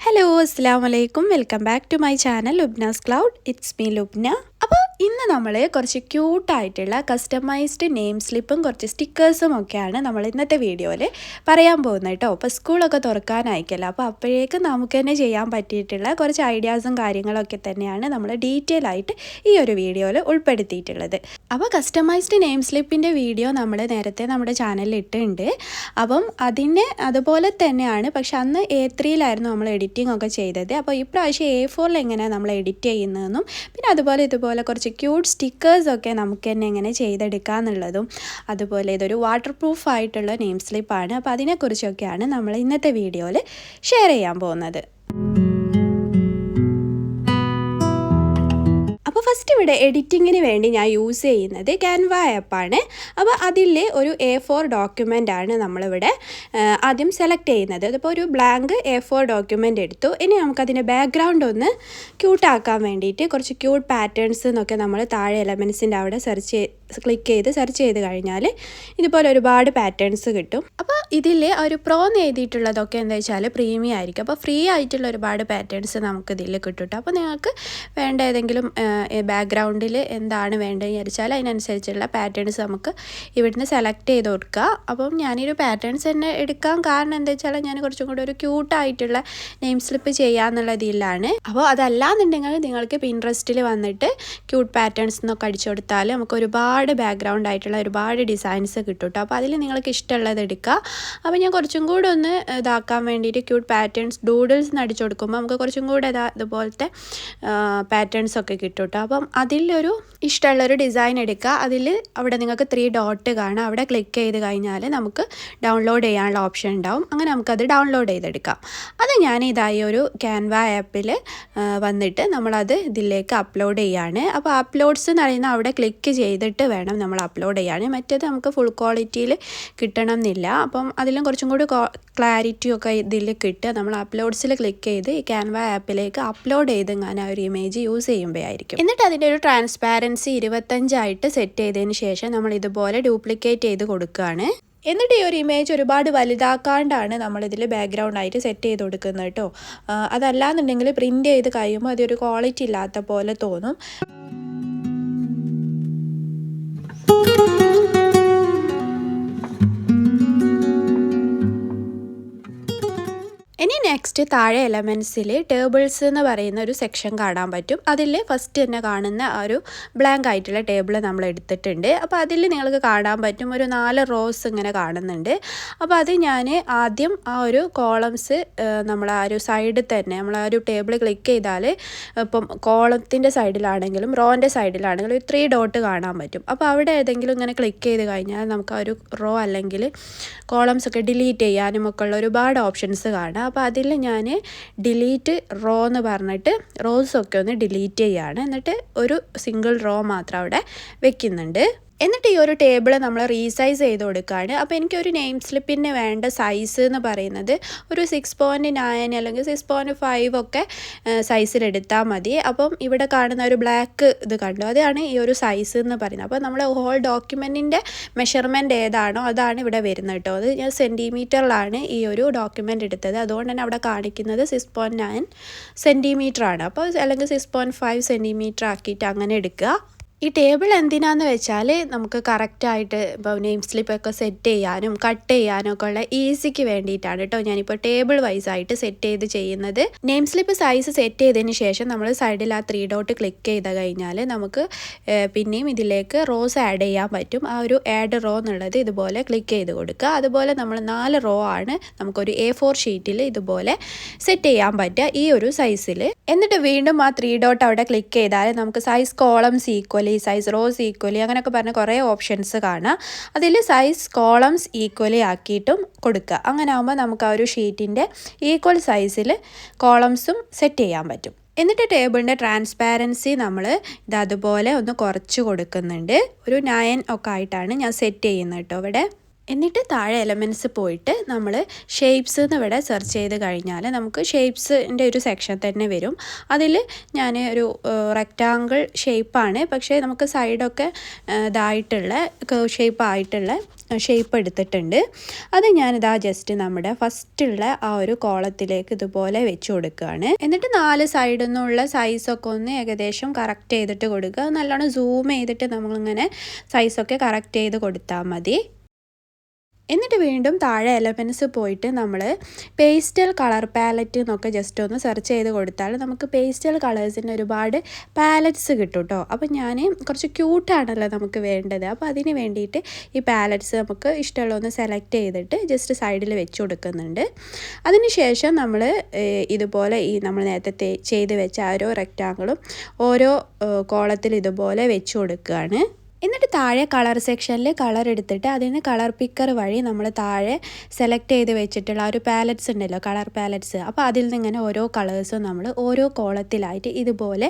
Hello അസ്സലാമു അലൈക്കും welcome back to my channel Lubna's cloud. It's me Lubna. അപ്പോൾ ഇന്ന് നമ്മൾ കുറച്ച് ക്യൂട്ടായിട്ടുള്ള കസ്റ്റമൈസ്ഡ് നെയിം സ്ലിപ്പും കുറച്ച് സ്റ്റിക്കേഴ്സും ഒക്കെയാണ് നമ്മൾ ഇന്നത്തെ വീഡിയോയിൽ പറയാൻ പോകുന്നത് കേട്ടോ. അപ്പോൾ സ്കൂളൊക്കെ തുറക്കാനായിക്കല്ലോ, അപ്പോൾ അപ്പോഴേക്കും നമുക്ക് തന്നെ ചെയ്യാൻ പറ്റിയിട്ടുള്ള കുറച്ച് ഐഡിയാസും കാര്യങ്ങളൊക്കെ തന്നെയാണ് നമ്മൾ ഡീറ്റെയിൽ ആയിട്ട് ഈ ഒരു വീഡിയോയിൽ ഉൾപ്പെടുത്തിയിട്ടുള്ളത്. അപ്പോൾ കസ്റ്റമൈസ്ഡ് നെയിം സ്ലിപ്പിൻ്റെ വീഡിയോ നമ്മൾ നേരത്തെ നമ്മുടെ ചാനലിൽ ഇട്ടിട്ടുണ്ട്. അപ്പം അതിന് അതുപോലെ തന്നെയാണ്, പക്ഷെ അന്ന് A3 നമ്മൾ എഡിറ്റിംഗ് ഒക്കെ ചെയ്തത്. അപ്പോൾ ഇപ്രാവശ്യം A4 എങ്ങനെയാണ് നമ്മൾ എഡിറ്റ് ചെയ്യുന്നതെന്നും പിന്നെ അതുപോലെ ഇതുപോലെ കുറച്ച് ക്യൂട്ട് സ്റ്റിക്കേഴ്സൊക്കെ നമുക്ക് തന്നെ എങ്ങനെ ചെയ്തെടുക്കുക എന്നുള്ളതും, അതുപോലെ ഇതൊരു വാട്ടർ പ്രൂഫ് ആയിട്ടുള്ള നെയിം സ്ലിപ്പാണ്. അപ്പോൾ അതിനെക്കുറിച്ചൊക്കെയാണ് നമ്മൾ ഇന്നത്തെ വീഡിയോയിൽ ഷെയർ ചെയ്യാൻ പോകുന്നത്. അപ്പോൾ ഫസ്റ്റ് ഇവിടെ എഡിറ്റിങ്ങിന് വേണ്ടി ഞാൻ യൂസ് ചെയ്യുന്നത് ക്യാൻവ ആപ്പാണ്. അപ്പോൾ അതിൽ ഒരു A4 ഡോക്യുമെൻ്റ് ആണ് നമ്മളിവിടെ ആദ്യം സെലക്ട് ചെയ്യുന്നത്. അതിപ്പോൾ ഒരു ബ്ലാങ്ക് A4 ഡോക്യുമെൻ്റ് എടുത്തു. ഇനി നമുക്കതിൻ്റെ ബാക്ക്ഗ്രൗണ്ട് ഒന്ന് ക്യൂട്ടാക്കാൻ വേണ്ടിയിട്ട് കുറച്ച് ക്യൂട്ട് പാറ്റേൺസ് എന്നൊക്കെ നമ്മൾ താഴെ എലമെൻസിൻ്റെ അവിടെ ക്ലിക്ക് ചെയ്ത് കഴിഞ്ഞാൽ ഇതുപോലെ ഒരുപാട് പാറ്റേൺസ് കിട്ടും. അപ്പോൾ ഇതിൽ ഒരു പ്രോന്ന് എഴുതിയിട്ടുള്ളതൊക്കെ എന്താ വെച്ചാൽ പ്രീമിയം ആയിരിക്കും. അപ്പോൾ ഫ്രീ ആയിട്ടുള്ള ഒരുപാട് പാറ്റേൺസ് നമുക്ക് ഇതിൽ കിട്ടും. അപ്പോൾ നിങ്ങൾക്ക് വേണ്ട ഏതെങ്കിലും ബാക്ക്ഗ്രൗണ്ടിൽ എന്താണ് വേണ്ടതെന്ന് വിചാരിച്ചാൽ അതിനനുസരിച്ചുള്ള പാറ്റേൺസ് നമുക്ക് ഇവിടുന്ന് സെലക്ട് ചെയ്ത് കൊടുക്കുക. അപ്പം ഞാനൊരു പാറ്റേൺസ് തന്നെ എടുക്കാൻ കാരണം എന്താ വെച്ചാൽ ഞാൻ കുറച്ചും കൂടി ഒരു ക്യൂട്ടായിട്ടുള്ള നെയിം സ്ലിപ്പ് ചെയ്യാന്നുള്ളതിലാണ്. അപ്പോൾ അതല്ലാന്നുണ്ടെങ്കിൽ നിങ്ങൾക്ക് പിൻട്രസ്റ്റിൽ വന്നിട്ട് ക്യൂട്ട് പാറ്റേൺസ് എന്നൊക്കെ അടിച്ചു കൊടുത്താൽ നമുക്ക് ഒരുപാട് ബാക്ക്ഗ്രൗണ്ട് ആയിട്ടുള്ള ഒരുപാട് ഡിസൈൻസ് കിട്ടും കേട്ടോ. അപ്പോൾ അതിൽ നിങ്ങൾക്ക് ഇഷ്ടമുള്ളത് എടുക്കുക. അപ്പോൾ ഞാൻ കുറച്ചും കൂടെ ഒന്ന് ഇതാക്കാൻ വേണ്ടിയിട്ട് ക്യൂട്ട് പാറ്റേൺസ് ഡൂഡിൽസ് അടിച്ചു കൊടുക്കുമ്പോൾ നമുക്ക് കുറച്ചും കൂടെ ഇതുപോലത്തെ പാറ്റേൺസ് ഒക്കെ കിട്ടും കേട്ടോ. അപ്പം അതിലൊരു ഇഷ്ടമുള്ളൊരു ഡിസൈൻ എടുക്കുക. അതിൽ അവിടെ നിങ്ങൾക്ക് 3 ഡോട്ട് കാണാം. അവിടെ ക്ലിക്ക് ചെയ്ത് കഴിഞ്ഞാൽ നമുക്ക് ഡൗൺലോഡ് ചെയ്യാനുള്ള ഓപ്ഷൻ ഉണ്ടാവും. അങ്ങനെ നമുക്കത് ഡൗൺലോഡ് ചെയ്തെടുക്കാം. അത് ഞാൻ ഇതായി ഒരു ക്യാൻവ ആപ്പിൽ വന്നിട്ട് നമ്മളത് ഇതിലേക്ക് അപ്ലോഡ് ചെയ്യാണ്. അപ്പോൾ അപ്ലോഡ്സ് എന്ന് പറയുന്ന അവിടെ ക്ലിക്ക് ചെയ്തിട്ട് വേണം നമ്മൾ അപ്ലോഡ് ചെയ്യാൻ. മറ്റേത് നമുക്ക് ഫുൾ ക്വാളിറ്റിയിൽ കിട്ടണം എന്നില്ല. അപ്പം അതിലും കുറച്ചും കൂടി ക്ലാരിറ്റിയൊക്കെ ഇതിൽ കിട്ടുക നമ്മൾ അപ്ലോഡ്സിൽ ക്ലിക്ക് ചെയ്ത് ഈ ക്യാൻവ ആപ്പിലേക്ക് അപ്ലോഡ് ചെയ്ത് ഞാൻ ആ ഒരു ഇമേജ് യൂസ് ചെയ്യുമ്പോഴായിരിക്കും. എന്നിട്ട് അതിൻ്റെ ഒരു ട്രാൻസ്പാരൻസി 25 സെറ്റ് ചെയ്തതിന് ശേഷം നമ്മൾ ഇതുപോലെ ഡ്യൂപ്ലിക്കേറ്റ് ചെയ്ത് കൊടുക്കുകയാണ്. എന്നിട്ട് ഈ ഒരു ഇമേജ് ഒരുപാട് വലുതാക്കാണ്ടാണ് നമ്മളിതിൽ ബാക്ക്ഗ്രൗണ്ട് ആയിട്ട് സെറ്റ് ചെയ്ത് കൊടുക്കുന്നത് കേട്ടോ. അതല്ലാന്നുണ്ടെങ്കിൽ പ്രിൻ്റ് ചെയ്ത് കഴിയുമ്പോൾ അതൊരു ക്വാളിറ്റി ഇല്ലാത്ത പോലെ തോന്നും. ഇനി നെക്സ്റ്റ് താഴെ എലമെൻസിൽ ടേബിൾസ് എന്ന് പറയുന്ന ഒരു സെക്ഷൻ കാണാൻ പറ്റും. അതിൽ ഫസ്റ്റ് തന്നെ കാണുന്ന ആ ഒരു ബ്ലാങ്ക് ആയിട്ടുള്ള ടേബിൾ നമ്മൾ എടുത്തിട്ടുണ്ട്. അപ്പോൾ അതിൽ നിങ്ങൾക്ക് കാണാൻ പറ്റും ഒരു 4 റോസ് ഇങ്ങനെ കാണുന്നുണ്ട്. അപ്പോൾ അത് ഞാൻ ആദ്യം ആ ഒരു കോളംസ് നമ്മൾ ആ ഒരു സൈഡിൽ തന്നെ നമ്മൾ ആ ഒരു ടേബിൾ ക്ലിക്ക് ചെയ്താൽ ഇപ്പം കോളത്തിൻ്റെ സൈഡിലാണെങ്കിലും റോൻ്റെ സൈഡിലാണെങ്കിലും ഒരു 3 ഡോട്ട് കാണാൻ പറ്റും. അപ്പോൾ അവിടെ ഏതെങ്കിലും ഇങ്ങനെ ക്ലിക്ക് ചെയ്ത് കഴിഞ്ഞാൽ നമുക്ക് ആ ഒരു റോ അല്ലെങ്കിൽ കോളംസ് ഒക്കെ ഡിലീറ്റ് ചെയ്യാനും ഒക്കെ ഉള്ള ഒരുപാട് ഓപ്ഷൻസ് കാണാം. അപ്പോൾ അതിൽ ഞാൻ ഡിലീറ്റ് റോ എന്ന് പറഞ്ഞിട്ട് റോസൊക്കെ ഒന്ന് ഡിലീറ്റ് ചെയ്യുകയാണ്. എന്നിട്ട് ഒരു സിംഗിൾ റോ മാത്രം അവിടെ വെക്കുന്നുണ്ട്. എന്നിട്ട് ഈ ഒരു ടേബിൾ നമ്മൾ റീസൈസ് ചെയ്ത് കൊടുക്കുകയാണ്. അപ്പോൾ എനിക്കൊരു നെയിം സ്ലിപ്പിന് വേണ്ട സൈസ് എന്ന് പറയുന്നത് ഒരു 6.9 അല്ലെങ്കിൽ 6.5 ഒക്കെ സൈസിലെടുത്താൽ മതി. അപ്പം ഇവിടെ കാണുന്ന ഒരു ബ്ലാക്ക് ഇത് കണ്ടു, അതാണ് ഈ ഒരു സൈസ് എന്ന് പറയുന്നത്. അപ്പോൾ നമ്മൾ ഹോൾ ഡോക്യുമെൻറ്റിൻ്റെ മെഷർമെൻറ്റ് ഏതാണോ അതാണ് ഇവിടെ വരുന്നത് കേട്ടോ. അത് ഞാൻ സെൻറ്റിമീറ്ററിലാണ് ഈ ഒരു ഡോക്യുമെൻ്റ് എടുത്തത്. അതുകൊണ്ട് തന്നെ അവിടെ കാണിക്കുന്നത് 6.9 സെൻറ്റിമീറ്റർ ആണ്. അപ്പോൾ അല്ലെങ്കിൽ 6.5 സെൻറ്റിമീറ്റർ ആക്കിയിട്ട് അങ്ങനെ എടുക്കുക. ഈ ടേബിൾ എന്തിനാന്ന് വെച്ചാൽ നമുക്ക് കറക്റ്റായിട്ട് ഇപ്പോൾ നെയിം സ്ലിപ്പൊക്കെ സെറ്റ് ചെയ്യാനും കട്ട് ചെയ്യാനും ഒക്കെ ഉള്ള ഈസിക്ക് വേണ്ടിയിട്ടാണ് കേട്ടോ ഞാനിപ്പോൾ ടേബിൾ വൈസ് ആയിട്ട് സെറ്റ് ചെയ്ത് ചെയ്യുന്നത്. നെയിം സ്ലിപ്പ് സൈസ് സെറ്റ് ചെയ്തതിന് ശേഷം നമ്മൾ സൈഡിൽ ആ 3 ഡോട്ട് ക്ലിക്ക് ചെയ്ത് കഴിഞ്ഞാൽ നമുക്ക് പിന്നെയും ഇതിലേക്ക് റോസ് ആഡ് ചെയ്യാൻ പറ്റും. ആ ഒരു ആഡ് റോ എന്നുള്ളത് ഇതുപോലെ ക്ലിക്ക് ചെയ്ത് കൊടുക്കുക. അതുപോലെ നമ്മൾ 4 റോ ആണ് നമുക്കൊരു A4 ഷീറ്റിൽ ഇതുപോലെ സെറ്റ് ചെയ്യാൻ പറ്റുക ഈ ഒരു സൈസിൽ. എന്നിട്ട് വീണ്ടും ആ 3 ഡോട്ട് അവിടെ ക്ലിക്ക് ചെയ്താൽ നമുക്ക് size columns equally, size rose equally അങ്ങനെയൊക്കെ പറഞ്ഞ കുറേ ഓപ്ഷൻസ് കാണാം. അതിൽ സൈസ് കോളംസ് ഈക്വലി ആക്കിയിട്ടും കൊടുക്കുക. അങ്ങനെ ആകുമ്പോൾ നമുക്ക് ആ ഒരു ഷീറ്റിൻ്റെ ഈക്വൽ സൈസിൽ കോളംസും സെറ്റ് ചെയ്യാൻ പറ്റും. എന്നിട്ട് ടേബിളിൻ്റെ ട്രാൻസ്പാരൻസി നമ്മൾ അതുപോലെ ഒന്ന് കുറച്ച് കൊടുക്കുന്നുണ്ട്. ഒരു 9 ഒക്കെ ആയിട്ടാണ് ഞാൻ സെറ്റ് ചെയ്യുന്നത് കേട്ടോ ഇവിടെ. എന്നിട്ട് താഴെ എലമെൻറ്റ്സ് പോയിട്ട് നമ്മൾ ഷേപ്സ് എന്ന് ഇവിടെ സെർച്ച് ചെയ്ത് കഴിഞ്ഞാൽ നമുക്ക് ഷേപ്സിൻ്റെ ഒരു സെക്ഷൻ തന്നെ വരും. അതിൽ ഞാൻ ഒരു റെക്റ്റാങ്കിൾ ഷേപ്പാണ്, പക്ഷേ നമുക്ക് സൈഡൊക്കെ ഇതായിട്ടുള്ള കർവ് ഷേപ്പ് ആയിട്ടുള്ള ഷേപ്പ് എടുത്തിട്ടുണ്ട്. അത് ഞാനിതാ ജസ്റ്റ് നമ്മുടെ ഫസ്റ്റുള്ള ആ ഒരു കോളത്തിലേക്ക് ഇതുപോലെ വെച്ച് കൊടുക്കുകയാണ്. എന്നിട്ട് 4 സൈഡിൽ നിന്നുള്ള സൈസൊക്കെ ഒന്ന് ഏകദേശം കറക്റ്റ് ചെയ്തിട്ട് കൊടുക്കുക. നല്ലോണം സൂം ചെയ്തിട്ട് നമ്മളിങ്ങനെ സൈസൊക്കെ കറക്റ്റ് ചെയ്ത് കൊടുത്താൽ മതി. എന്നിട്ട് വീണ്ടും താഴെ എലമെൻറ്റ്സ് പോയിട്ട് നമ്മൾ പേസ്റ്റൽ കളർ പാലറ്റ് എന്നൊക്കെ ജസ്റ്റ് ഒന്ന് സെർച്ച് ചെയ്ത് കൊടുത്താൽ നമുക്ക് പേസ്റ്റൽ കളേഴ്സിൻ്റെ ഒരുപാട് പാലറ്റ്സ് കിട്ടും കേട്ടോ. അപ്പോൾ ഞാൻ കുറച്ച് ക്യൂട്ടാണല്ലോ നമുക്ക് വേണ്ടത്. അപ്പോൾ അതിന് വേണ്ടിയിട്ട് ഈ പാലറ്റ്സ് നമുക്ക് ഇഷ്ടമുള്ള ഒന്ന് സെലക്ട് ചെയ്തിട്ട് ജസ്റ്റ് സൈഡിൽ വെച്ച് കൊടുക്കുന്നുണ്ട്. അതിന് ശേഷം നമ്മൾ ഇതുപോലെ ഈ നമ്മൾ നേരത്തെ ചെയ്ത് വെച്ച ഓരോ റെക്റ്റാങ്കിളും ഓരോ കോളത്തിൽ ഇതുപോലെ വെച്ച് കൊടുക്കുകയാണ്. എന്നിട്ട് താഴെ കളർ സെക്ഷനിൽ കളർ എടുത്തിട്ട് അതിൽ നിന്ന് കളർ പിക്കർ വഴി നമ്മൾ താഴെ സെലക്ട് ചെയ്ത് വെച്ചിട്ടുള്ള ഒരു പാലറ്റ്സ് ഉണ്ടല്ലോ, കളർ പാലറ്റ്സ്. അപ്പോൾ അതിൽ നിന്ന് ഇങ്ങനെ ഓരോ കളേഴ്സും നമ്മൾ ഓരോ കോളത്തിലായിട്ട് ഇതുപോലെ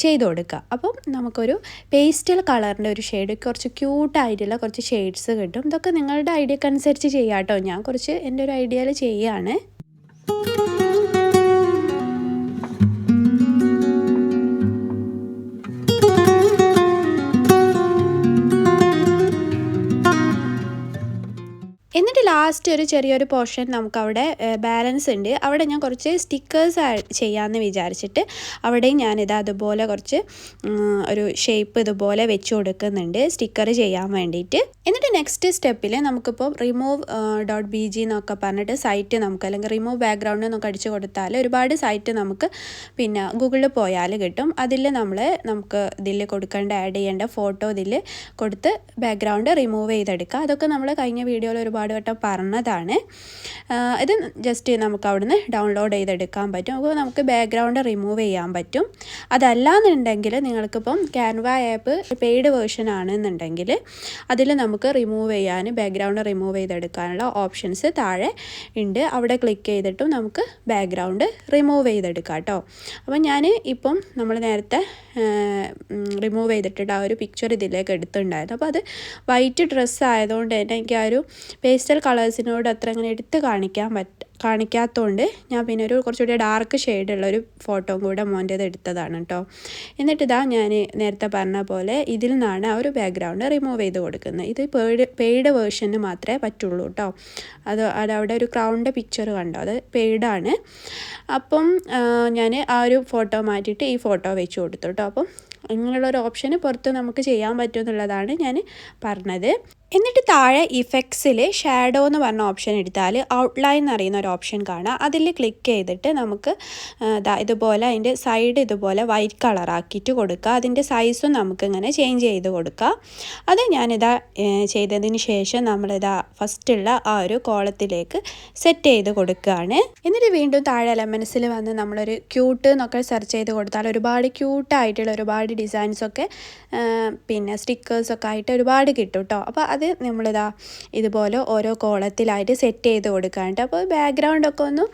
ചെയ്ത് കൊടുക്കുക. അപ്പം നമുക്കൊരു പേസ്റ്റൽ കളറിൻ്റെ ഒരു ഷെയ്ഡ്, കുറച്ച് ക്യൂട്ടായിട്ടുള്ള കുറച്ച് ഷെയ്ഡ്സ് കിട്ടും. ഇതൊക്കെ നിങ്ങളുടെ ഐഡിയക്ക് അനുസരിച്ച് ചെയ്യാം കേട്ടോ. ഞാൻ കുറച്ച് എൻ്റെ ഒരു ഐഡിയയിൽ ചെയ്യുകയാണ്. എന്നിട്ട് ലാസ്റ്റ് ഒരു ചെറിയൊരു പോർഷൻ നമുക്കവിടെ ബാലൻസ് ഉണ്ട്. അവിടെ ഞാൻ കുറച്ച് സ്റ്റിക്കേഴ്സ് ചെയ്യാമെന്ന് വിചാരിച്ചിട്ട് അവിടെയും ഞാനിത് അതുപോലെ കുറച്ച് ഒരു ഷേപ്പ് ഇതുപോലെ വെച്ച് കൊടുക്കുന്നുണ്ട് സ്റ്റിക്കർ ചെയ്യാൻ വേണ്ടിയിട്ട്. എന്നിട്ട് നെക്സ്റ്റ് സ്റ്റെപ്പിൽ നമുക്കിപ്പോൾ remove.bg എന്നൊക്കെ പറഞ്ഞിട്ട് സൈറ്റ് നമുക്ക്, അല്ലെങ്കിൽ റിമൂവ് ബാക്ക്ഗ്രൗണ്ട് എന്നൊക്കെ അടിച്ച് കൊടുത്താൽ ഒരുപാട് സൈറ്റ് നമുക്ക് പിന്നെ ഗൂഗിളിൽ പോയാൽ കിട്ടും. അതിൽ നമുക്ക് ഇതിൽ കൊടുക്കേണ്ട ആഡ് ചെയ്യേണ്ട ഫോട്ടോ ഇതിൽ കൊടുത്ത് ബാക്ക്ഗ്രൗണ്ട് റിമൂവ് ചെയ്തെടുക്കുക. അതൊക്കെ നമ്മൾ കഴിഞ്ഞ വീഡിയോയിൽ ഒരുപാട് വട്ടം പറഞ്ഞതാണ്. ഇത് ജസ്റ്റ് നമുക്ക് അവിടുന്ന് ഡൗൺലോഡ് ചെയ്തെടുക്കാൻ പറ്റും. അപ്പോൾ നമുക്ക് ബാക്ക്ഗ്രൗണ്ട് റിമൂവ് ചെയ്യാൻ പറ്റും. അതല്ലാന്നുണ്ടെങ്കിൽ നിങ്ങൾക്കിപ്പം ക്യാൻവ ആപ്പ് പെയ്ഡ് വേർഷൻ ആണെന്നുണ്ടെങ്കിൽ അതിൽ നമുക്ക് റിമൂവ് ചെയ്യാൻ, ബാക്ക്ഗ്രൗണ്ട് റിമൂവ് ചെയ്തെടുക്കാനുള്ള ഓപ്ഷൻസ് താഴെ ഉണ്ട്. അവിടെ ക്ലിക്ക് ചെയ്തിട്ടും നമുക്ക് ബാക്ക്ഗ്രൗണ്ട് റിമൂവ് ചെയ്തെടുക്കാം കേട്ടോ. അപ്പം ഞാൻ ഇപ്പം നമ്മൾ നേരത്തെ റിമൂവ് ചെയ്തിട്ട് ആ ഒരു പിക്ചർ ഇതിലേക്ക് എടുത്തിട്ടുണ്ടായിരുന്നു. അപ്പോൾ അത് വൈറ്റ് ഡ്രസ്സ് ആയതുകൊണ്ട് തന്നെ എനിക്ക് ആ ഒരു പേസ്റ്റൽ കളേഴ്സിനോട് അത്ര അങ്ങനെ എടുത്ത് കാണിക്കാത്തതുകൊണ്ട് ഞാൻ പിന്നെ ഒരു കുറച്ചുകൂടി ഡാർക്ക് ഷെയ്ഡുള്ളൊരു ഫോട്ടോ കൂടെ മോൻ്റേത് എടുത്തതാണ് കേട്ടോ. എന്നിട്ട് ഇതാ ഞാൻ നേരത്തെ പറഞ്ഞ പോലെ ഇതിൽ നിന്നാണ് ആ ഒരു ബാക്ക്ഗ്രൗണ്ട് റിമൂവ് ചെയ്ത് കൊടുക്കുന്നത്. ഇത് പെയ്ഡ് വേർഷന് മാത്രമേ പറ്റുള്ളൂ കേട്ടോ. അതവിടെ ഒരു ക്രൗണിൻ്റെ പിക്ചർ കണ്ടോ, അത് പെയ്ഡാണ്. അപ്പം ഞാൻ ആ ഒരു ഫോട്ടോ മാറ്റിയിട്ട് ഈ ഫോട്ടോ വെച്ച് കൊടുത്തു കേട്ടോ. അപ്പം ഇങ്ങനെയുള്ളൊരു ഓപ്ഷന് പുറത്ത് നമുക്ക് ചെയ്യാൻ പറ്റുമെന്നുള്ളതാണ് ഞാൻ പറഞ്ഞത്. എന്നിട്ട് താഴെ ഇഫക്ട്സിൽ ഷാഡോ എന്ന് പറഞ്ഞ ഓപ്ഷൻ എടുത്താൽ ഔട്ട്ലൈൻ എന്ന് പറയുന്ന ഒരു ഓപ്ഷൻ കാണാം. അതിൽ ക്ലിക്ക് ചെയ്തിട്ട് നമുക്ക് ഇതുപോലെ അതിൻ്റെ സൈഡ് ഇതുപോലെ വൈറ്റ് കളറാക്കിയിട്ട് കൊടുക്കുക. അതിൻ്റെ സൈസും നമുക്കിങ്ങനെ ചേഞ്ച് ചെയ്ത് കൊടുക്കുക. അത് ഞാനിതാ ചെയ്തതിന് ശേഷം നമ്മളിതാ ഫസ്റ്റുള്ള ആ ഒരു കോളത്തിലേക്ക് സെറ്റ് ചെയ്ത് കൊടുക്കുകയാണ്. എന്നിട്ട് വീണ്ടും താഴെ എലമെൻറ്റ്സിൽ വന്ന് നമ്മളൊരു ക്യൂട്ട് എന്നൊക്കെ സെർച്ച് ചെയ്ത് കൊടുത്താൽ ഒരുപാട് ക്യൂട്ടായിട്ടുള്ള ഒരുപാട് ഡിസൈൻസൊക്കെ പിന്നെ സ്റ്റിക്കേഴ്സൊക്കെ ആയിട്ട് ഒരുപാട് കിട്ടും കേട്ടോ. അപ്പോൾ അത് നമ്മളിതാ ഇതുപോലെ ഓരോ കോളത്തിലായിട്ട് സെറ്റ് ചെയ്ത് കൊടുക്കാനുണ്ട്. അപ്പോൾ ബാക്ക്ഗ്രൗണ്ടൊക്കെ ഒന്ന്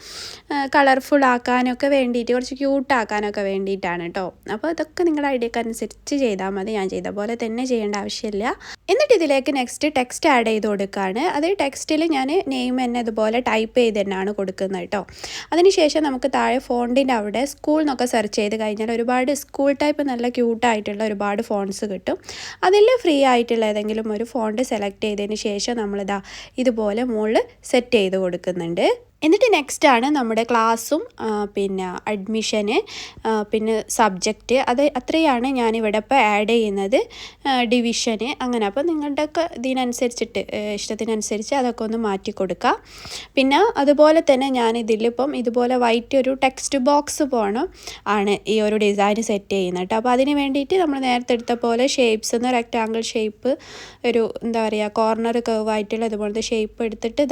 കളർഫുൾ ആക്കാനൊക്കെ വേണ്ടിയിട്ട്, കുറച്ച് ക്യൂട്ടാക്കാനൊക്കെ വേണ്ടിയിട്ടാണ് കേട്ടോ. അപ്പോൾ ഇതൊക്കെ നിങ്ങളുടെ ഐഡിയക്ക് അനുസരിച്ച് ചെയ്താൽ മതി. ഞാൻ ചെയ്ത പോലെ തന്നെ ചെയ്യേണ്ട ആവശ്യമില്ല. എന്നിട്ട് ഇതിലേക്ക് നെക്സ്റ്റ് ടെക്സ്റ്റ് ആഡ് ചെയ്ത് കൊടുക്കുകയാണ്. അത് ടെക്സ്റ്റിൽ ഞാൻ നെയിം തന്നെ ഇതുപോലെ ടൈപ്പ് ചെയ്ത് തന്നെയാണ് കൊടുക്കുന്നത് കേട്ടോ. അതിനുശേഷം നമുക്ക് താഴെ ഫോണ്ടിൻ്റെ അവിടെ സ്കൂൾ എന്നൊക്കെ സെർച്ച് ചെയ്ത് കഴിഞ്ഞാൽ ഒരുപാട് സ്കൂൾ ടൈപ്പ് നല്ല ക്യൂട്ടായിട്ടുള്ള ഒരുപാട് ഫോണ്ട്സ് കിട്ടും. അതിൽ ഫ്രീ ആയിട്ടുള്ള ഏതെങ്കിലും ഒരു ഫോണ്ട് സെലക്ട് ചെയ്തതിന് ശേഷം നമ്മളിതാ ഇതുപോലെ മുകളിൽ സെറ്റ് ചെയ്ത് കൊടുക്കുന്നുണ്ട്. എന്നിട്ട് നെക്സ്റ്റാണ് നമ്മുടെ ക്ലാസ്സും പിന്നെ അഡ്മിഷന് പിന്നെ സബ്ജക്റ്റ്, അത് അത്രയാണ് ഞാനിവിടെ ഇപ്പോൾ ആഡ് ചെയ്യുന്നത്. ഡിവിഷന് അങ്ങനെ. അപ്പോൾ നിങ്ങളുടെയൊക്കെ ഇതിനനുസരിച്ചിട്ട് ഇഷ്ടത്തിനനുസരിച്ച് അതൊക്കെ ഒന്ന് മാറ്റി കൊടുക്കുക. പിന്നെ അതുപോലെ തന്നെ ഞാനിതിലിപ്പം ഇതുപോലെ വൈറ്റ് ഒരു ടെക്സ്റ്റ് ബോക്സ് ആണ് ഈ ഒരു ഡിസൈൻ സെറ്റ് ചെയ്യുന്നത് കേട്ടോ. അപ്പോൾ അതിന് വേണ്ടിയിട്ട് നമ്മൾ നേരത്തെ എടുത്ത പോലെ ഷേപ്സ് എന്ന് റെക്റ്റാങ്കിൾ ഷേപ്പ്, ഒരു എന്താ പറയുക കോർണർ കർവ് ആയിട്ടുള്ള ഇതുപോലത്തെ ഷേപ്പ് എടുത്തിട്ട്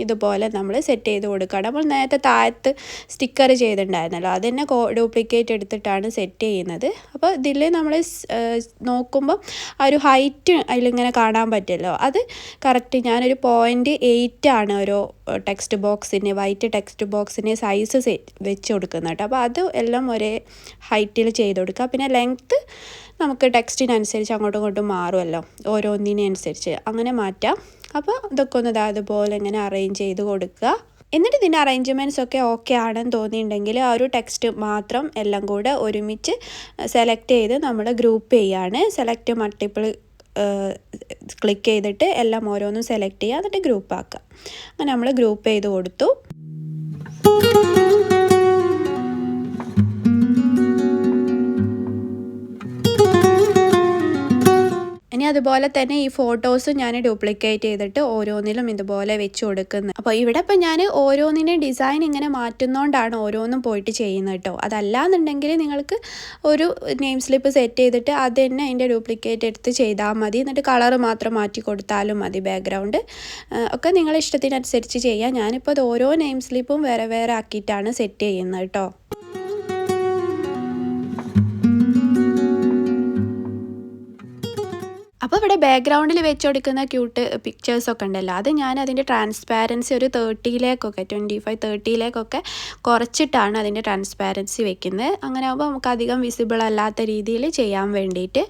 ഇതുപോലെ നമ്മൾ സെറ്റ് ചെയ്ത് കൊടുക്കുകയാണ്. നമ്മൾ നേരത്തെ താഴത്ത് സ്റ്റിക്കർ ചെയ്തിട്ടുണ്ടായിരുന്നല്ലോ, അത് തന്നെ ഡ്യൂപ്ലിക്കേറ്റ് എടുത്തിട്ടാണ് സെറ്റ് ചെയ്യുന്നത്. അപ്പോൾ ഇതിൽ നമ്മൾ നോക്കുമ്പോൾ ആ ഒരു ഹൈറ്റ് അതിലിങ്ങനെ കാണാൻ പറ്റുമല്ലോ, അത് കറക്റ്റ് ഞാനൊരു 0.8 ആണ് ഒരു ടെക്സ്റ്റ് ബോക്സിന്, വൈറ്റ് ടെക്സ്റ്റ് ബോക്സിന് സൈസ് വെച്ച് കൊടുക്കുന്നത് കേട്ടോ. അപ്പോൾ അത് എല്ലാം ഒരേ ഹൈറ്റിൽ ചെയ്ത് കൊടുക്കുക. പിന്നെ ലെങ്ത്ത് നമുക്ക് ടെക്സ്റ്റിനനുസരിച്ച് അങ്ങോട്ടും ഇങ്ങോട്ടും മാറുമല്ലോ, ഓരോന്നിനനുസരിച്ച് അങ്ങനെ മാറ്റാം. അപ്പോൾ ഇതൊക്കെ ഒന്ന് അതുപോലെ ഇങ്ങനെ അറേഞ്ച് ചെയ്ത് കൊടുക്കുക. എന്നിട്ട് ഇതിൻ്റെ അറേഞ്ച്മെൻറ്റ്സ് ഒക്കെ ഓക്കെ ആണെന്ന് തോന്നിയിട്ടുണ്ടെങ്കിൽ ആ ഒരു ടെക്സ്റ്റ് മാത്രം എല്ലാം കൂടെ ഒരുമിച്ച് സെലക്ട് ചെയ്ത് നമ്മൾ ഗ്രൂപ്പ് ചെയ്യാണ്. സെലക്ട് മൾട്ടിപ്പിൾ ക്ലിക്ക് ചെയ്തിട്ട് എല്ലാം ഓരോന്നും സെലക്ട് ചെയ്യുക, എന്നിട്ട് ഗ്രൂപ്പ് ആക്കുക. അങ്ങനെ നമ്മൾ ഗ്രൂപ്പ് ചെയ്ത് കൊടുത്തു. ഇനി അതുപോലെ തന്നെ ഈ ഫോട്ടോസ് ഞാൻ ഡ്യൂപ്ലിക്കേറ്റ് ചെയ്തിട്ട് ഓരോന്നിലും ഇതുപോലെ വെച്ച് കൊടുക്കുന്നത്. അപ്പോൾ ഇവിടെ ഇപ്പം ഞാൻ ഓരോന്നിൻ്റെയും ഡിസൈൻ ഇങ്ങനെ മാറ്റുന്നതുകൊണ്ടാണ് ഓരോന്നും പോയിട്ട് ചെയ്യുന്നത് കേട്ടോ. അതല്ലാന്നുണ്ടെങ്കിൽ നിങ്ങൾക്ക് ഒരു നെയിം സ്ലിപ്പ് സെറ്റ് ചെയ്തിട്ട് അത് തന്നെ അതിൻ്റെ ഡ്യൂപ്ലിക്കേറ്റ് എടുത്ത് ചെയ്താൽ മതി. എന്നിട്ട് കളറ് മാത്രം മാറ്റി കൊടുത്താലും മതി. ബാക്ക്ഗ്രൗണ്ട് ഒക്കെ നിങ്ങളുടെ ഇഷ്ടത്തിനനുസരിച്ച് ചെയ്യാം. ഞാനിപ്പോൾ അത് ഓരോ നെയിം സ്ലിപ്പും വേറെ വേറെ ആക്കിയിട്ടാണ് സെറ്റ് ചെയ്യുന്നത് കേട്ടോ. അപ്പോൾ ഇവിടെ ബാക്ക്ഗ്രൗണ്ടിൽ വെച്ച് കൊടുക്കുന്ന ക്യൂട്ട് പിക്ചേഴ്സൊക്കെ ഉണ്ടല്ലോ, അത് ഞാൻ അതിൻ്റെ ട്രാൻസ്പാരൻസി ഒരു 30-ലേക്കൊക്കെ 25-30-ലേക്കൊക്കെ കുറച്ചിട്ടാണ് അതിൻ്റെ ട്രാൻസ്പാരൻസി വെക്കുന്നത്. അങ്ങനെ ആകുമ്പോൾ നമുക്ക് അധികം വിസിബിൾ അല്ലാത്ത രീതിയിൽ ചെയ്യാൻ വേണ്ടിയിട്ട്.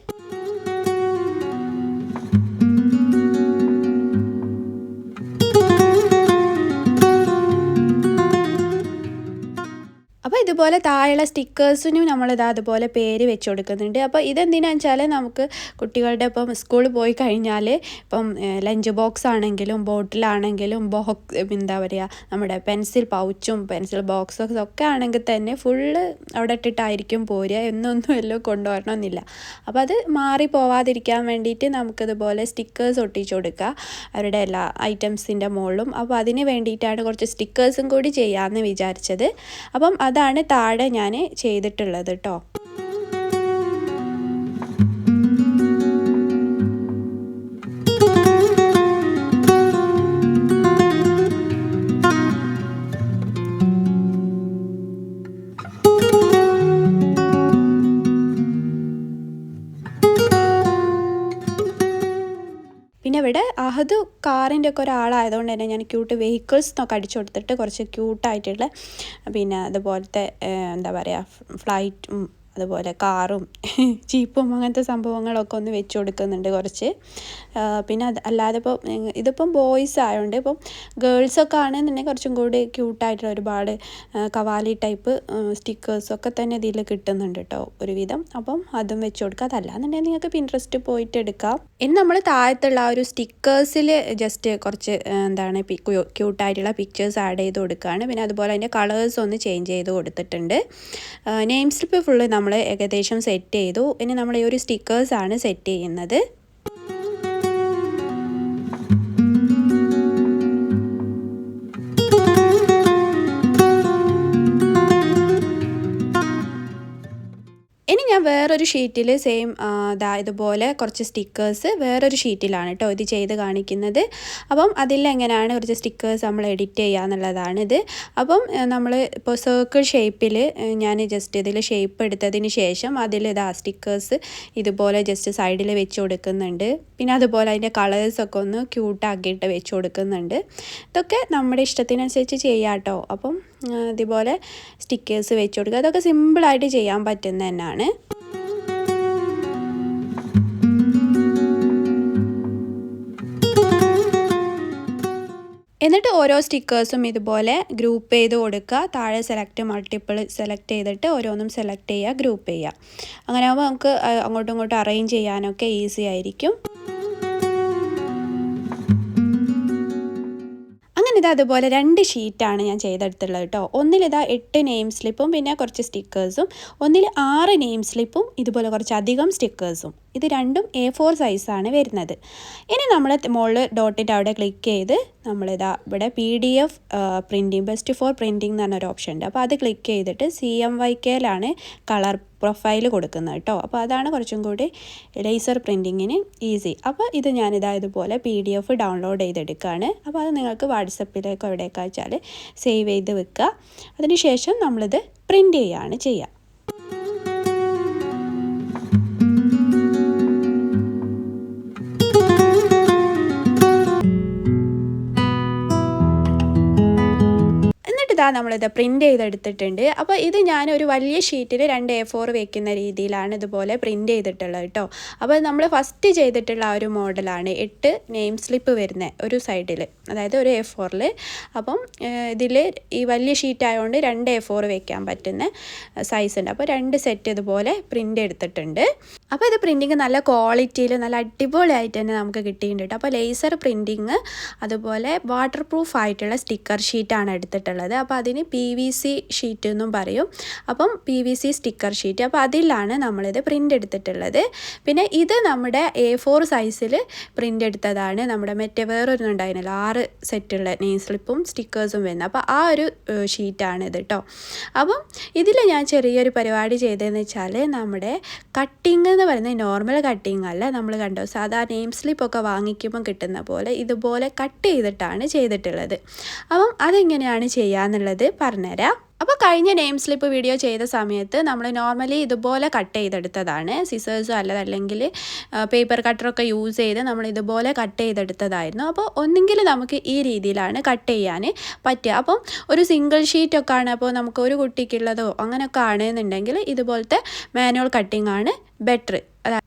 അപ്പോൾ ഇതുപോലെ താഴെയുള്ള സ്റ്റിക്കേഴ്സിനും നമ്മളിത് അതുപോലെ പേര് വെച്ച് കൊടുക്കുന്നുണ്ട്. അപ്പോൾ ഇതെന്തിനാണെന്ന് വെച്ചാൽ നമുക്ക് കുട്ടികളുടെ ഇപ്പം സ്കൂളിൽ പോയി കഴിഞ്ഞാൽ ഇപ്പം ലഞ്ച് ബോക്സ് ആണെങ്കിലും ബോട്ടിലാണെങ്കിലും എന്താ പറയുക, നമ്മുടെ പെൻസിൽ പൗച്ചും പെൻസിൽ ബോക്സൊക്കെ ഒക്കെ ആണെങ്കിൽ തന്നെ ഫുള്ള് അവിടെ ഇട്ടിട്ടായിരിക്കും പോരുക. എന്നൊന്നും എല്ലാം കൊണ്ടുവരണമെന്നില്ല. അപ്പോൾ അത് മാറി പോവാതിരിക്കാൻ വേണ്ടിയിട്ട് നമുക്കിതുപോലെ സ്റ്റിക്കേഴ്സ് ഒട്ടിച്ച് കൊടുക്കുക അവരുടെ എല്ലാ ഐറ്റംസിൻ്റെ മുകളിലും. അപ്പോൾ അതിന് വേണ്ടിയിട്ടാണ് കുറച്ച് സ്റ്റിക്കേഴ്സും കൂടി ചെയ്യാമെന്ന് വിചാരിച്ചത്. അപ്പം അതാണ് താഴെ ഞാൻ ചെയ്തിട്ടുള്ളത് കേട്ടോ. പിന്നെ ഇവിടെ അഹദ് കാറിൻ്റെ ഒക്കെ ഒരാളായതുകൊണ്ട് തന്നെ ഞാൻ ക്യൂട്ട് വെഹിക്കിൾസ് എന്നൊക്കെ അടിച്ചു കൊടുത്തിട്ട് കുറച്ച് ക്യൂട്ടായിട്ടുള്ള പിന്നെ അതുപോലത്തെ എന്താ പറയുക ഫ്ലൈറ്റും അതുപോലെ കാറും ജീപ്പും അങ്ങനത്തെ സംഭവങ്ങളൊക്കെ ഒന്ന് വെച്ച് കൊടുക്കുന്നുണ്ട് കുറച്ച്. പിന്നെ അല്ലാതെ ഇപ്പോൾ ഇതിപ്പം ബോയ്സ് ആയതുകൊണ്ട് ഇപ്പം ഗേൾസൊക്കെ ആണെന്നുണ്ടെങ്കിൽ കുറച്ചും കൂടി ക്യൂട്ടായിട്ടുള്ള ഒരുപാട് കവാലി ടൈപ്പ് സ്റ്റിക്കേഴ്സൊക്കെ തന്നെ ഇതിൽ കിട്ടുന്നുണ്ട് കേട്ടോ ഒരുവിധം. അപ്പം അതും വെച്ച് കൊടുക്കുക. അതല്ലാന്നുണ്ടെങ്കിൽ നിങ്ങൾക്ക് പിൻട്രസ്റ്റ് പോയിട്ട് എടുക്കാം. ഇനി നമ്മൾ താഴത്തുള്ള ആ ഒരു സ്റ്റിക്കേഴ്സിൽ ജസ്റ്റ് കുറച്ച് എന്താണ് ക്യൂട്ടായിട്ടുള്ള പിക്ചേഴ്സ് ആഡ് ചെയ്ത് കൊടുക്കുകയാണ്. പിന്നെ അതുപോലെ അതിൻ്റെ കളേഴ്സ് ഒന്ന് ചേഞ്ച് ചെയ്ത് കൊടുത്തിട്ടുണ്ട്. നെയിം സ്ലിപ്പ് ഫുള്ള് നമ്മൾ ഏകദേശം സെറ്റ് ചെയ്തു. ഇനി നമ്മൾ ഈ ഒരു സ്റ്റിക്കേഴ്സാണ് സെറ്റ് ചെയ്യുന്നത്. ഇനി ഞാൻ വേറൊരു ഷീറ്റിൽ സെയിം ഇതുപോലെ കുറച്ച് സ്റ്റിക്കേഴ്സ് വേറൊരു ഷീറ്റിലാണ് കേട്ടോ ഇത് ചെയ്ത് കാണിക്കുന്നത്. അപ്പം അതിലെങ്ങനെയാണ് കുറച്ച് സ്റ്റിക്കേഴ്സ് നമ്മൾ എഡിറ്റ് ചെയ്യുക എന്നുള്ളതാണിത്. അപ്പം നമ്മൾ ഇപ്പോൾ സർക്കിൾ ഷേപ്പിൽ ഞാൻ ജസ്റ്റ് ഇതിൽ ഷേപ്പ് എടുത്തതിന് ശേഷം അതിൽ സ്റ്റിക്കേഴ്സ് ഇതുപോലെ ജസ്റ്റ് സൈഡിൽ വെച്ച് കൊടുക്കുന്നുണ്ട്. പിന്നെ അതുപോലെ അതിൻ്റെ കളേഴ്സൊക്കെ ഒന്ന് ക്യൂട്ടാക്കിയിട്ട് വെച്ച് കൊടുക്കുന്നുണ്ട്. ഇതൊക്കെ നമ്മുടെ ഇഷ്ടത്തിനനുസരിച്ച് ചെയ്യാം കേട്ടോ. അപ്പം ഇതുപോലെ സ്റ്റിക്കേഴ്സ് വെച്ച് കൊടുക്കുക. അതൊക്കെ സിമ്പിളായിട്ട് ചെയ്യാൻ പറ്റുന്ന തന്നെയാണ്. എന്നിട്ട് ഓരോ സ്റ്റിക്കേഴ്സും ഇതുപോലെ ഗ്രൂപ്പ് ചെയ്ത് കൊടുക്കുക. താഴെ മൾട്ടിപ്പിൾ സെലക്ട് ചെയ്തിട്ട് ഓരോന്നും സെലക്ട് ചെയ്യുക, ഗ്രൂപ്പ് ചെയ്യുക. അങ്ങനെ ആകുമ്പോൾ നമുക്ക് അങ്ങോട്ടും ഇങ്ങോട്ടും അറേഞ്ച് ചെയ്യാനൊക്കെ ഈസി ആയിരിക്കും. ഇത് അതുപോലെ 2 ഷീറ്റാണ് ഞാൻ ചെയ്തെടുത്തുള്ളത് കേട്ടോ. ഒന്നിലിതാ 8 നെയിം സ്ലിപ്പും പിന്നെ കുറച്ച് സ്റ്റിക്കേഴ്സും, ഒന്നിൽ 6 നെയിം സ്ലിപ്പും ഇതുപോലെ കുറച്ച് അധികം സ്റ്റിക്കേഴ്സും. ഇത് രണ്ടും A4 സൈസാണ് വരുന്നത്. ഇനി നമ്മൾ മുകളിൽ ഡോട്ടിൻ്റെ അവിടെ ക്ലിക്ക് ചെയ്ത് നമ്മളിതാ ഇവിടെ PDF printing best for printing എന്ന് പറഞ്ഞൊരു ഓപ്ഷൻ ഉണ്ട്. അപ്പോൾ അത് ക്ലിക്ക് ചെയ്തിട്ട് CMYKയിലാണ് കളർ പ്രൊഫൈൽ കൊടുക്കുന്നത് കേട്ടോ. അപ്പോൾ അതാണ് കുറച്ചും കൂടി ലേസർ പ്രിൻറ്റിങ്ങിന് ഈസി. അപ്പോൾ ഇത് ഞാനിതാ ഇതുപോലെ PDF ഡൗൺലോഡ് ചെയ്തെടുക്കുകയാണ്. അപ്പോൾ അത് നിങ്ങൾക്ക് വാട്സപ്പിലേക്കോ എവിടെയൊക്കെ വെച്ചാൽ സേവ് ചെയ്ത് വെക്കുക. അതിന് ശേഷം നമ്മളിത് പ്രിൻറ്റ് ചെയ്യുകയാണ് ചെയ്യുക. ഇതാ നമ്മളിത് പ്രിൻ്റ് ചെയ്തെടുത്തിട്ടുണ്ട്. അപ്പോൾ ഇത് ഞാനൊരു വലിയ ഷീറ്റിൽ 2 A4 വെക്കുന്ന രീതിയിലാണ് ഇതുപോലെ പ്രിൻ്റ് ചെയ്തിട്ടുള്ളത് കേട്ടോ. അപ്പോൾ നമ്മൾ ഫസ്റ്റ് ചെയ്തിട്ടുള്ള ആ ഒരു മോഡലാണ് 8 നെയിം സ്ലിപ്പ് വരുന്നത് ഒരു സൈഡിൽ, അതായത് ഒരു A4ൽ. അപ്പം ഇതിൽ ഈ വലിയ ഷീറ്റ് ആയതുകൊണ്ട് 2 A4 വെക്കാൻ പറ്റുന്ന സൈസ് ഉണ്ട്. അപ്പോൾ 2 സെറ്റ് ഇതുപോലെ പ്രിൻ്റ് എടുത്തിട്ടുണ്ട്. അപ്പോൾ ഇത് പ്രിൻറ്റിങ് നല്ല ക്വാളിറ്റിയിൽ നല്ല അടിപൊളിയായിട്ട് തന്നെ നമുക്ക് കിട്ടിയിട്ടുണ്ട്. അപ്പോൾ ലേസർ പ്രിൻറ്റിങ്, അതുപോലെ വാട്ടർ പ്രൂഫ് ആയിട്ടുള്ള സ്റ്റിക്കർ ഷീറ്റാണ് എടുത്തിട്ടുള്ളത്. അപ്പോൾ അതിന് PVC ഷീറ്റ് എന്നും പറയും. അപ്പം PVC സ്റ്റിക്കർ ഷീറ്റ്, അപ്പോൾ അതിലാണ് നമ്മളിത് പ്രിൻ്റ് എടുത്തിട്ടുള്ളത്. പിന്നെ ഇത് നമ്മുടെ A4 സൈസിൽ പ്രിൻ്റ് എടുത്തതാണ്. നമ്മുടെ മറ്റേ വേറൊന്നും ഉണ്ടായിരുന്നില്ല 6 സെറ്റുള്ള നെയിം സ്ലിപ്പും സ്റ്റിക്കേഴ്സും വരുന്നത്. അപ്പോൾ ആ ഒരു ഷീറ്റാണ് ഇത് കേട്ടോ. അപ്പം ഇതിൽ ഞാൻ ചെറിയൊരു പരിപാടി ചെയ്തതെന്ന് വെച്ചാൽ, നമ്മുടെ കട്ടിങ് എന്ന് പറയുന്നത് നോർമൽ കട്ടിങ് അല്ല, നമ്മൾ കണ്ടോ സാധാ നെയിം സ്ലിപ്പൊക്കെ വാങ്ങിക്കുമ്പം കിട്ടുന്ന പോലെ ഇതുപോലെ കട്ട് ചെയ്തിട്ടാണ് ചെയ്തിട്ടുള്ളത്. അപ്പം അതെങ്ങനെയാണ് ചെയ്യാന്നുള്ളത് പറഞ്ഞുതരാം. അപ്പോൾ കഴിഞ്ഞ നെയിം സ്ലിപ്പ് വീഡിയോ ചെയ്ത സമയത്ത് നമ്മൾ നോർമലി ഇതുപോലെ കട്ട് ചെയ്തെടുത്തതാണ്. സിസേഴ്സും അല്ലെങ്കിൽ പേപ്പർ കട്ടറൊക്കെ യൂസ് ചെയ്ത് നമ്മൾ ഇതുപോലെ കട്ട് ചെയ്തെടുത്തതായിരുന്നു. അപ്പോൾ ഒന്നെങ്കിൽ നമുക്ക് ഈ രീതിയിലാണ് കട്ട് ചെയ്യാൻ പറ്റുക. അപ്പം ഒരു സിംഗിൾ ഷീറ്റൊക്കെ ആണ്, അപ്പോൾ നമുക്ക് ഒരു കുട്ടിക്കുള്ളതോ അങ്ങനെയൊക്കെ ആണെന്നുണ്ടെങ്കിൽ ഇതുപോലത്തെ മാനുവൽ കട്ടിംഗ് ആണ് ബെറ്റർ.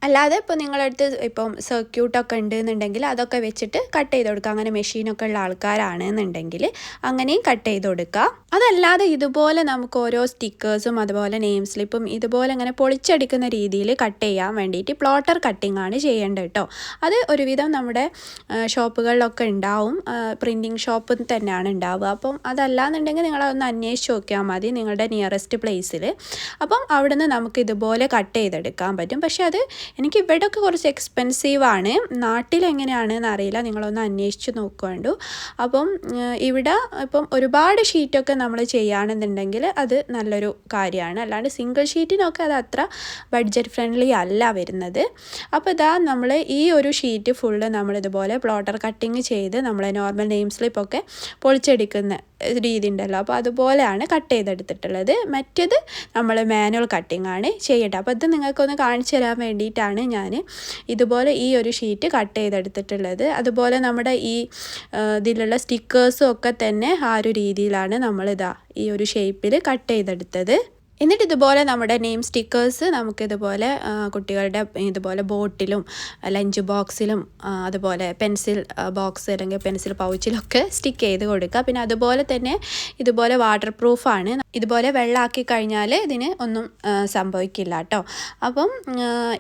അല്ലാതെ ഇപ്പോൾ നിങ്ങളടുത്ത് ഇപ്പം സർക്യൂട്ടൊക്കെ ഉണ്ടെന്നുണ്ടെങ്കിൽ അതൊക്കെ വെച്ചിട്ട് കട്ട് ചെയ്ത് കൊടുക്കുക. അങ്ങനെ മെഷീനൊക്കെ ഉള്ള ആൾക്കാരാണെന്നുണ്ടെങ്കിൽ അങ്ങനെയും കട്ട് ചെയ്ത് കൊടുക്കുക. അതല്ലാതെ ഇതുപോലെ നമുക്ക് ഓരോ സ്റ്റിക്കേഴ്സും അതുപോലെ നെയിം സ്ലിപ്പും ഇതുപോലെ അങ്ങനെ പൊളിച്ചെടുക്കുന്ന രീതിയിൽ കട്ട് ചെയ്യാൻ വേണ്ടിയിട്ട് പ്ലോട്ടർ കട്ടിംഗ് ആണ് ചെയ്യേണ്ടത് കേട്ടോ. അത് ഒരുവിധം നമ്മുടെ ഷോപ്പുകളിലൊക്കെ ഉണ്ടാവും, പ്രിൻറ്റിങ് ഷോപ്പ് തന്നെയാണ് ഉണ്ടാവുക. അപ്പം അതല്ലാന്നുണ്ടെങ്കിൽ നിങ്ങളതൊന്ന് അന്വേഷിച്ച് നോക്കിയാൽ മതി നിങ്ങളുടെ നിയറസ്റ്റ് പ്ലേസിൽ. അപ്പം അവിടുന്ന് നമുക്ക് ഇതുപോലെ കട്ട് ചെയ്തെടുക്കാൻ പറ്റും. പക്ഷെ അത് എനിക്ക് ഇവിടെയൊക്കെ കുറച്ച് എക്സ്പെൻസീവാണ്, നാട്ടിലെങ്ങനെയാണെന്ന് അറിയില്ല, നിങ്ങളൊന്ന് അന്വേഷിച്ച് നോക്കുവാണ്ടു. അപ്പം ഇവിടെ ഇപ്പം ഒരുപാട് ഷീറ്റൊക്കെ നമ്മൾ ചെയ്യുകയാണെന്നുണ്ടെങ്കിൽ അത് നല്ലൊരു കാര്യമാണ്. അല്ലാണ്ട് സിംഗിൾ ഷീറ്റിനൊക്കെ അത് അത്ര ബഡ്ജറ്റ് ഫ്രണ്ട്ലി അല്ല വരുന്നത്. അപ്പോൾ ഇതാ നമ്മൾ ഈ ഒരു ഷീറ്റ് ഫുള്ള് നമ്മളിതുപോലെ പ്ലോട്ടർ കട്ടിങ് ചെയ്ത് നമ്മൾ നോർമൽ നെയിം സ്ലിപ്പൊക്കെ പൊളിച്ചെടുക്കുന്ന രീതി ഉണ്ടല്ലോ, അപ്പോൾ അതുപോലെയാണ് കട്ട് ചെയ്തെടുത്തിട്ടുള്ളത്. മറ്റേത് നമ്മൾ മാനുവൽ കട്ടിംഗ് ആണ് ചെയ്യേണ്ടത്. അപ്പോൾ ഇത് നിങ്ങൾക്കൊന്ന് കാണിച്ചു തരാൻ വേണ്ടിയിട്ടാണ് ഞാൻ ഇതുപോലെ ഈ ഒരു ഷീറ്റ് കട്ട് ചെയ്തെടുത്തിട്ടുള്ളത്. അതുപോലെ നമ്മുടെ ഈ ഇതിലുള്ള സ്റ്റിക്കേഴ്സും ഒക്കെ തന്നെ ആ ഒരു രീതിയിലാണ് നമ്മളിതാ ഈ ഒരു ഷേപ്പിൽ കട്ട് ചെയ്തെടുത്തത്. എന്നിട്ട് ഇതുപോലെ നമ്മുടെ നെയിം സ്റ്റിക്കേഴ്സ് നമുക്കിതുപോലെ കുട്ടികളുടെ ഇതുപോലെ ബോട്ടിലും ലഞ്ച് ബോക്സിലും അതുപോലെ പെൻസിൽ ബോക്സ് അല്ലെങ്കിൽ പെൻസിൽ പൗച്ചിലൊക്കെ സ്റ്റിക്ക് ചെയ്ത് കൊടുക്കുക. പിന്നെ അതുപോലെ തന്നെ ഇതുപോലെ വാട്ടർ പ്രൂഫാണ്, ഇതുപോലെ വെള്ളമാക്കി കഴിഞ്ഞാൽ ഇതിന് ഒന്നും സംഭവിക്കില്ല കേട്ടോ. അപ്പം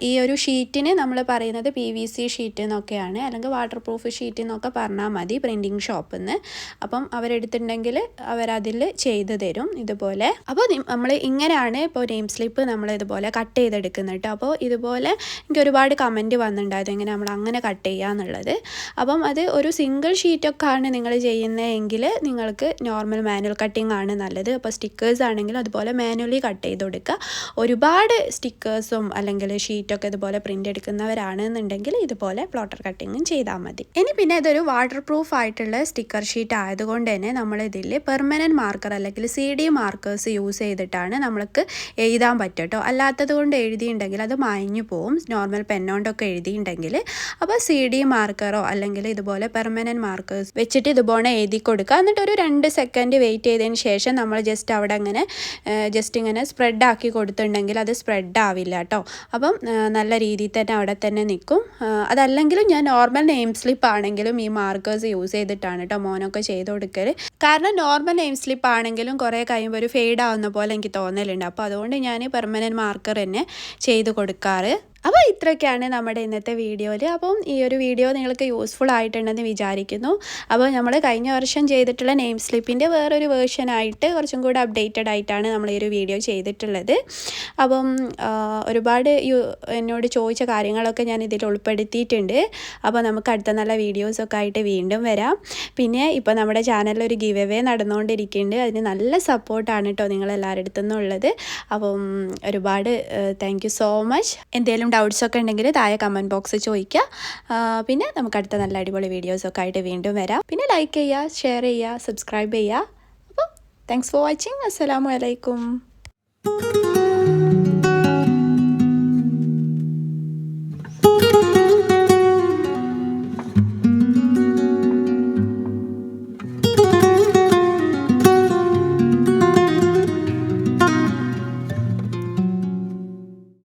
ഈ ഒരു ഷീറ്റിന് നമ്മൾ പറയുന്നത് PVC ഷീറ്റ് എന്നൊക്കെയാണ്, അല്ലെങ്കിൽ വാട്ടർ പ്രൂഫ് ഷീറ്റ് എന്നൊക്കെ പറഞ്ഞാൽ മതി പ്രിൻറ്റിങ് ഷോപ്പിൽ നിന്ന്. അപ്പം അവരെടുത്തിട്ടുണ്ടെങ്കിൽ അവരതിൽ ചെയ്ത് തരും ഇതുപോലെ. അപ്പോൾ നമ്മൾ ഇങ്ങനെയാണ് ഇപ്പോൾ നെയിം സ്ലിപ്പ് നമ്മൾ ഇതുപോലെ കട്ട് ചെയ്തെടുക്കുന്നത് കേട്ടോ. അപ്പോൾ ഇതുപോലെ എനിക്ക് ഒരുപാട് കമൻറ്റ് വന്നിട്ടുണ്ടായിരുന്നു എങ്ങനെ നമ്മൾ അങ്ങനെ കട്ട് ചെയ്യുക എന്നുള്ളത്. അപ്പം അത് ഒരു സിംഗിൾ ഷീറ്റൊക്കെ ആണ് നിങ്ങൾ ചെയ്യുന്നതെങ്കിൽ നിങ്ങൾക്ക് നോർമൽ മാനുവൽ കട്ടിംഗ് ആണ് നല്ലത്. അപ്പോൾ സ്റ്റിക്കേഴ്സ് ആണെങ്കിൽ അതുപോലെ മാനുവലി കട്ട് ചെയ്ത് കൊടുക്കുക. ഒരുപാട് സ്റ്റിക്കേഴ്സും അല്ലെങ്കിൽ ഷീറ്റൊക്കെ ഇതുപോലെ പ്രിൻ്റ് എടുക്കുന്നവരാണെന്നുണ്ടെങ്കിൽ ഇതുപോലെ പ്ലോട്ടർ കട്ടിങ്ങും ചെയ്താൽ മതി. ഇനി പിന്നെ ഇതൊരു വാട്ടർ പ്രൂഫ് ആയിട്ടുള്ള സ്റ്റിക്കർ ഷീറ്റ് ആയതുകൊണ്ട് തന്നെ നമ്മളിതിൽ പെർമനൻറ്റ് മാർക്കർ അല്ലെങ്കിൽ CD മാർക്കേഴ്സ് യൂസ് ചെയ്തിട്ടാണ് നമ്മൾക്ക് എഴുതാൻ പറ്റും കേട്ടോ. അല്ലാത്തത് കൊണ്ട് എഴുതിയിട്ടുണ്ടെങ്കിൽ അത് മാഞ്ഞു പോവും, നോർമൽ പെന്നോണ്ടൊക്കെ എഴുതിയിട്ടുണ്ടെങ്കിൽ. അപ്പോൾ CD മാർക്കറോ അല്ലെങ്കിൽ ഇതുപോലെ പെർമനൻറ്റ് മാർക്കേഴ്സ് വെച്ചിട്ട് ഇതുപോലെ എഴുതി കൊടുക്കുക. എന്നിട്ട് ഒരു 2 സെക്കൻഡ് വെയിറ്റ് ചെയ്തതിന് ശേഷം നമ്മൾ ജസ്റ്റ് അവിടെ ജസ്റ്റ് ഇങ്ങനെ സ്പ്രെഡ് ആക്കി കൊടുത്തിട്ടുണ്ടെങ്കിൽ അത് സ്പ്രെഡ് ആവില്ല കേട്ടോ. അപ്പം നല്ല രീതിയിൽ തന്നെ അവിടെ തന്നെ നിൽക്കും. അതല്ലെങ്കിലും ഞാൻ നോർമൽ നെയിം സ്ലിപ്പ് ആണെങ്കിലും ഈ മാർക്കേഴ്സ് യൂസ് ചെയ്തിട്ടാണ് കേട്ടോ മോനൊക്കെ ചെയ്ത് കൊടുക്കൽ. കാരണം നോർമൽ നെയിം സ്ലിപ്പ് ആണെങ്കിലും കുറേ കഴിയുമ്പോൾ ഒരു ഫെയ്ഡ് ആവുന്ന പോലെ എനിക്ക് തോന്നലുണ്ട്. അപ്പോൾ അതുകൊണ്ട് ഞാൻ പെർമനൻറ്റ് മാർക്കർ തന്നെ ചെയ്ത് കൊടുക്കാറ്. അപ്പോൾ ഇത്രയൊക്കെയാണ് നമ്മുടെ ഇന്നത്തെ വീഡിയോയിൽ. അപ്പം ഈ ഒരു വീഡിയോ നിങ്ങൾക്ക് യൂസ്ഫുൾ ആയിട്ടുണ്ടെന്ന് വിചാരിക്കുന്നു. അപ്പോൾ നമ്മൾ കഴിഞ്ഞ വർഷം ചെയ്തിട്ടുള്ള നെയിം സ്ലിപ്പിൻ്റെ വേറൊരു വേർഷനായിട്ട് കുറച്ചും കൂടെ അപ്ഡേറ്റഡ് ആയിട്ടാണ് നമ്മൾ ഈ ഒരു വീഡിയോ ചെയ്തിട്ടുള്ളത്. അപ്പം ഒരുപാട് എന്നോട് ചോദിച്ച കാര്യങ്ങളൊക്കെ ഞാൻ ഇതിൽ ഉൾപ്പെടുത്തിയിട്ടുണ്ട്. അപ്പോൾ നമുക്ക് അടുത്ത നല്ല വീഡിയോസൊക്കെ ആയിട്ട് വീണ്ടും വരാം. പിന്നെ ഇപ്പോൾ നമ്മുടെ ചാനലിൽ ഒരു ഗിവ് അവേ നടന്നുകൊണ്ടിരിക്കുന്നുണ്ട്. അതിന് നല്ല സപ്പോർട്ടാണ് കേട്ടോ നിങ്ങളെല്ലാവരുടെ അടുത്തു നിന്നുള്ളത്. അപ്പം ഒരുപാട് താങ്ക് യു സോ മച്ച്. എന്തെങ്കിലും ഡൗട്ട്സൊക്കെ ഉണ്ടെങ്കിൽ താഴെ കമൻറ്റ് ബോക്സിൽ ചോദിക്കുക. പിന്നെ നമുക്ക് അടുത്ത നല്ല അടിപൊളി വീഡിയോസൊക്കെ ആയിട്ട് വീണ്ടും വരാം. പിന്നെ ലൈക്ക് ചെയ്യുക, ഷെയർ ചെയ്യുക, സബ്സ്ക്രൈബ് ചെയ്യുക. അപ്പോൾ താങ്ക്സ് ഫോർ വാച്ചിങ്. അസ്സലാമു അലൈക്കും.